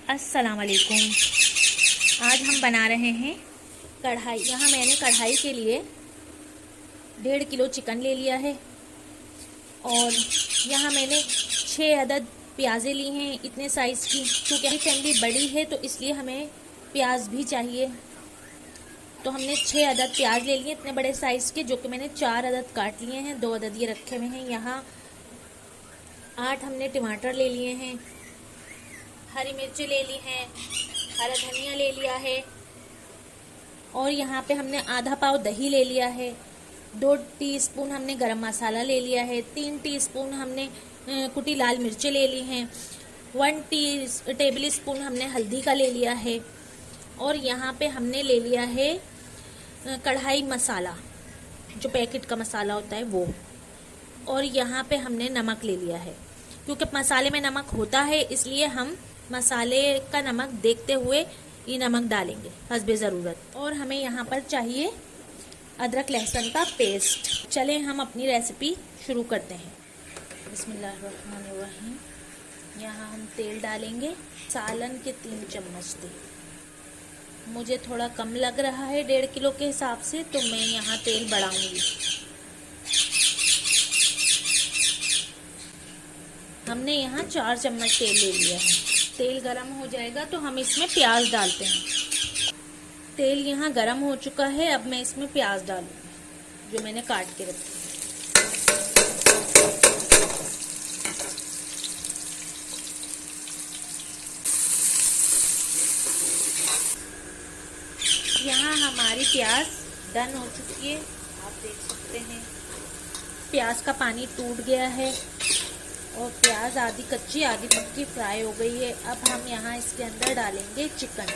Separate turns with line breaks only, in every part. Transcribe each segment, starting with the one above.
अस्सलाम वालेकुम। आज हम बना रहे हैं कढ़ाई। यहाँ मैंने कढ़ाई के लिए 1.5 किलो चिकन ले लिया है और यहाँ मैंने 6 अदद प्याज़ें ली हैं इतने साइज़ की। क्योंकि हमारी फैमिली बड़ी है तो इसलिए हमें प्याज भी चाहिए, तो हमने 6 अदद प्याज ले लिए इतने बड़े साइज़ के, जो कि मैंने 4 अदद काट लिए हैं, 2 अदद ये रखे हुए हैं। यहाँ 8 हमने टमाटर ले लिए हैं, हरी मिर्ची ले ली हैं, हरा धनिया ले लिया है और यहाँ पे हमने आधा पाव दही ले लिया है। 2 टीस्पून हमने गरम मसाला ले लिया है। 3 टीस्पून हमने कुटी लाल मिर्चें ले ली हैं। 1 टेबल स्पून हमने हल्दी का ले लिया है और यहाँ पे हमने ले लिया है कढ़ाई मसाला, जो पैकेट का मसाला होता है वो। और यहाँ पे हमने नमक ले लिया है, क्योंकि मसाले में नमक होता है इसलिए हम मसाले का नमक देखते हुए ये नमक डालेंगे हस्बे ज़रूरत। और हमें यहाँ पर चाहिए अदरक लहसुन का पेस्ट। चलें हम अपनी रेसिपी शुरू करते हैं। बिस्मिल्लाहिर्रहमानिर्रहीम। यहाँ हम तेल डालेंगे, सालन के 3 चम्मच तेल। मुझे थोड़ा कम लग रहा है 1.5 किलो के हिसाब से, तो मैं यहाँ तेल बढ़ाऊंगी। हमने यहाँ 4 चम्मच तेल ले लिया है। तेल गरम हो जाएगा तो हम इसमें प्याज डालते हैं। तेल यहाँ गरम हो चुका है, अब मैं इसमें प्याज डालूंगी जो मैंने काट के रखी। यहाँ हमारी प्याज डन हो चुकी है, आप देख सकते हैं प्याज का पानी टूट गया है और प्याज आधी कच्ची आधी पक्की फ्राई हो गई है। अब हम यहाँ इसके अंदर डालेंगे चिकन।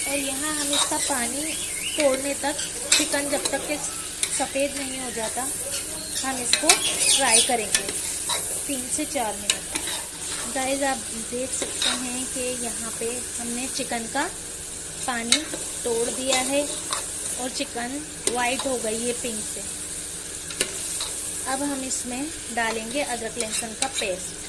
और यहाँ हम इसका पानी तोड़ने तक, चिकन जब तक के सफ़ेद नहीं हो जाता, हम इसको फ्राई करेंगे 3 से 4 मिनट। गाइस आप देख सकते हैं कि यहाँ पे हमने चिकन का पानी तोड़ दिया है और चिकन वाइट हो गई है पिंक से। अब हम इसमें डालेंगे अदरक लहसुन का पेस्ट।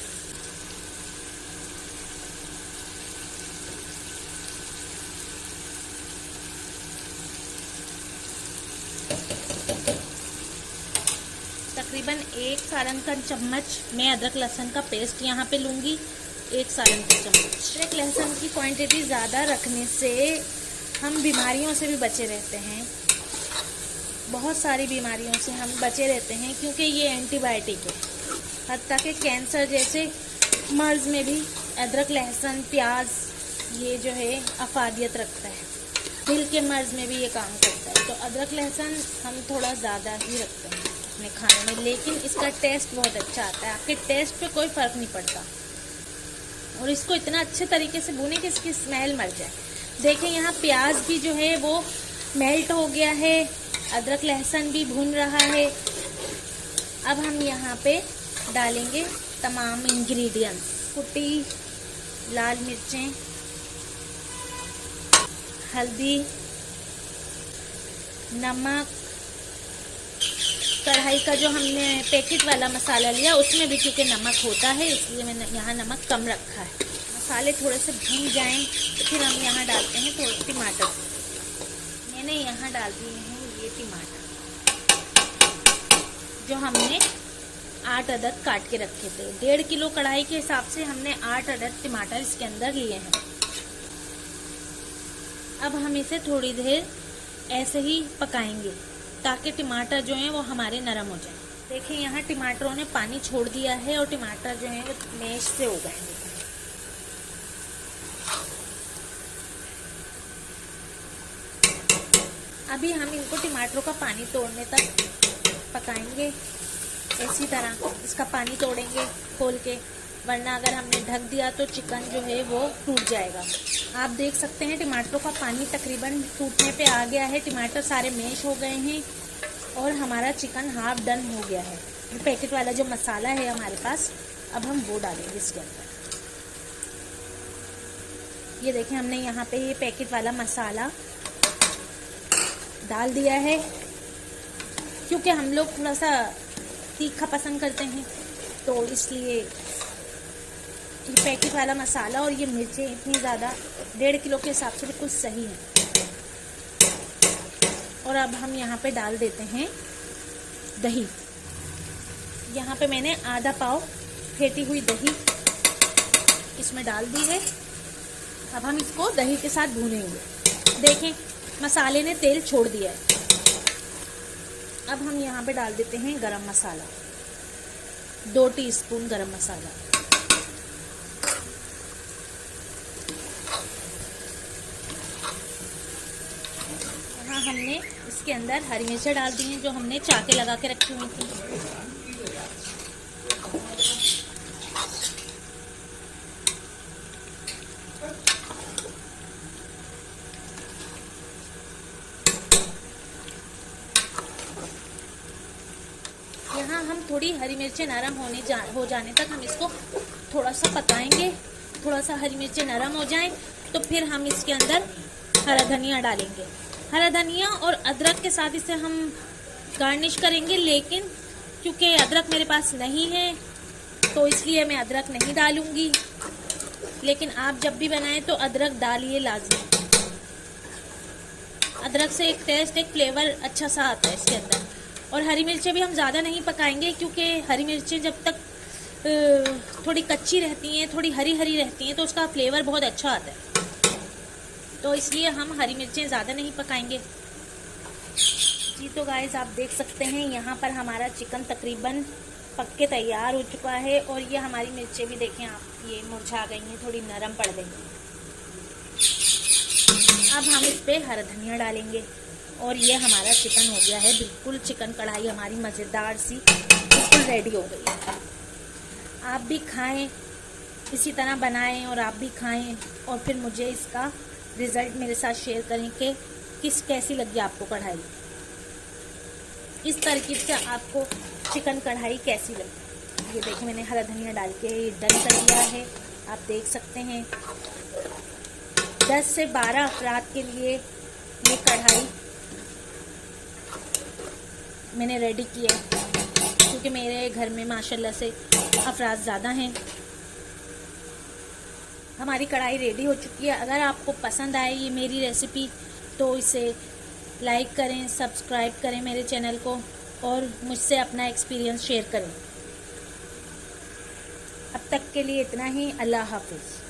तकरीबन 1 सालन का चम्मच मैं अदरक लहसुन का पेस्ट यहाँ पे लूँगी। 1 सालन का चम्मच। अदरक लहसुन की क्वांटिटी ज़्यादा रखने से हम बीमारियों से भी बचे रहते हैं, बहुत सारी बीमारियों से हम बचे रहते हैं, क्योंकि ये एंटीबायोटिक है। हत्ता कि कैंसर जैसे मर्ज़ में भी अदरक लहसुन प्याज ये जो है अफादियत रखता है। दिल के मर्ज़ में भी ये काम करता है। तो अदरक लहसुन हम थोड़ा ज़्यादा ही रखते हैं अपने खाने में, लेकिन इसका टेस्ट बहुत अच्छा आता है। आपके टेस्ट पे कोई फ़र्क नहीं पड़ता। और इसको इतना अच्छे तरीके से भूनें कि इसकी स्मेल मर जाए। देखें यहाँ प्याज भी जो है वो मेल्ट हो गया है, अदरक लहसुन भी भून रहा है। अब हम यहाँ पे डालेंगे तमाम इंग्रेडिएंट्स। कुटी लाल मिर्चें, हल्दी, नमक, कढ़ाई का जो हमने पैकेट वाला मसाला लिया उसमें भी क्योंकि नमक होता है इसलिए मैंने यहाँ नमक कम रखा है। मसाले थोड़े से भून जाएं तो फिर हम यहाँ डालते हैं थोड़े टमाटर। मैंने यहाँ डाल दिए हैं ये टमाटर, जो हमने 8 अदद काट के रखे थे। 1.5 किलो कढ़ाई के हिसाब से हमने 8 अदद टमाटर इसके अंदर लिए हैं। अब हम इसे थोड़ी देर ऐसे ही पकाएंगे ताकि टमाटर जो हैं वो हमारे नरम हो जाए। देखिए यहाँ टमाटरों ने पानी छोड़ दिया है और टमाटर जो हैं वो मैश से हो गए हैं। अभी हम इनको टमाटरों का पानी तोड़ने तक पकाएंगे। इसी तरह इसका पानी तोड़ेंगे खोल के, वरना अगर हमने ढक दिया तो चिकन जो है वो टूट जाएगा। आप देख सकते हैं टमाटरों का पानी तकरीबन टूटने पे आ गया है, टमाटर सारे मैश हो गए हैं और हमारा चिकन हाफ डन हो गया है। पैकेट वाला जो मसाला है हमारे पास, अब हम वो डालेंगे इसके अंदर। ये देखें हमने यहाँ पे ये पैकेट वाला मसाला डाल दिया है, क्योंकि हम लोग थोड़ा सा तीखा पसंद करते हैं, तो इसलिए ये पैकेट वाला मसाला और ये मिर्चें इतनी ज़्यादा 1.5 किलो के हिसाब से बिल्कुल सही है। और अब हम यहाँ पे डाल देते हैं दही। यहाँ पे मैंने आधा पाव फेंटी हुई दही इसमें डाल दी है। अब हम इसको दही के साथ भूनेंगे। देखें मसाले ने तेल छोड़ दिया है। अब हम यहाँ पे डाल देते हैं गरम मसाला, 2 टीस्पून गरम मसाला। यहाँ हमने इसके अंदर हरी मिर्चें डाल दी हैं जो हमने चाके लगा के रखी हुई थी। यहाँ हम थोड़ी हरी मिर्चें नरम हो जाने तक हम इसको थोड़ा सा पकाएंगे। थोड़ा सा हरी मिर्चें नरम हो जाएं तो फिर हम इसके अंदर हरा धनिया डालेंगे। हरा धनिया और अदरक के साथ इसे हम गार्निश करेंगे, लेकिन क्योंकि अदरक मेरे पास नहीं है तो इसलिए मैं अदरक नहीं डालूंगी। लेकिन आप जब भी बनाएं तो अदरक डालिए लाजमी। अदरक से एक टेस्ट, एक फ्लेवर अच्छा सा आता है इसके अंदर। और हरी मिर्चें भी हम ज़्यादा नहीं पकाएंगे, क्योंकि हरी मिर्चें जब तक थोड़ी कच्ची रहती हैं, थोड़ी हरी हरी रहती हैं, तो उसका फ्लेवर बहुत अच्छा आता है। तो इसलिए हम हरी मिर्चें ज़्यादा नहीं पकाएंगे जी। तो गाइस आप देख सकते हैं यहाँ पर हमारा चिकन तकरीबन पक के तैयार हो चुका है। और ये हमारी मिर्चें भी देखें आप, ये मुरझा गई हैं, थोड़ी नरम पड़ गई हैं। अब हम इस पर हरा धनिया डालेंगे और ये हमारा चिकन हो गया है बिल्कुल। चिकन कढ़ाई हमारी मज़ेदार सी बिल्कुल रेडी हो गई है। आप भी खाएं, इसी तरह बनाएं और आप भी खाएं और फिर मुझे इसका रिज़ल्ट मेरे साथ शेयर करें कि कैसी लगी आपको कढ़ाई। इस तरकीब से आपको चिकन कढ़ाई कैसी लगी। ये देखिए मैंने हरा धनिया डाल के डन कर दिया है, आप देख सकते हैं। 10 से 12 अफराद के लिए ये कढ़ाई मैंने रेडी की है, क्योंकि मेरे घर में माशाल्लाह से अफराद ज़्यादा हैं। हमारी कढ़ाई रेडी हो चुकी है। अगर आपको पसंद आए ये मेरी रेसिपी तो इसे लाइक करें, सब्सक्राइब करें मेरे चैनल को और मुझसे अपना एक्सपीरियंस शेयर करें। अब तक के लिए इतना ही। अल्लाह हाफिज़।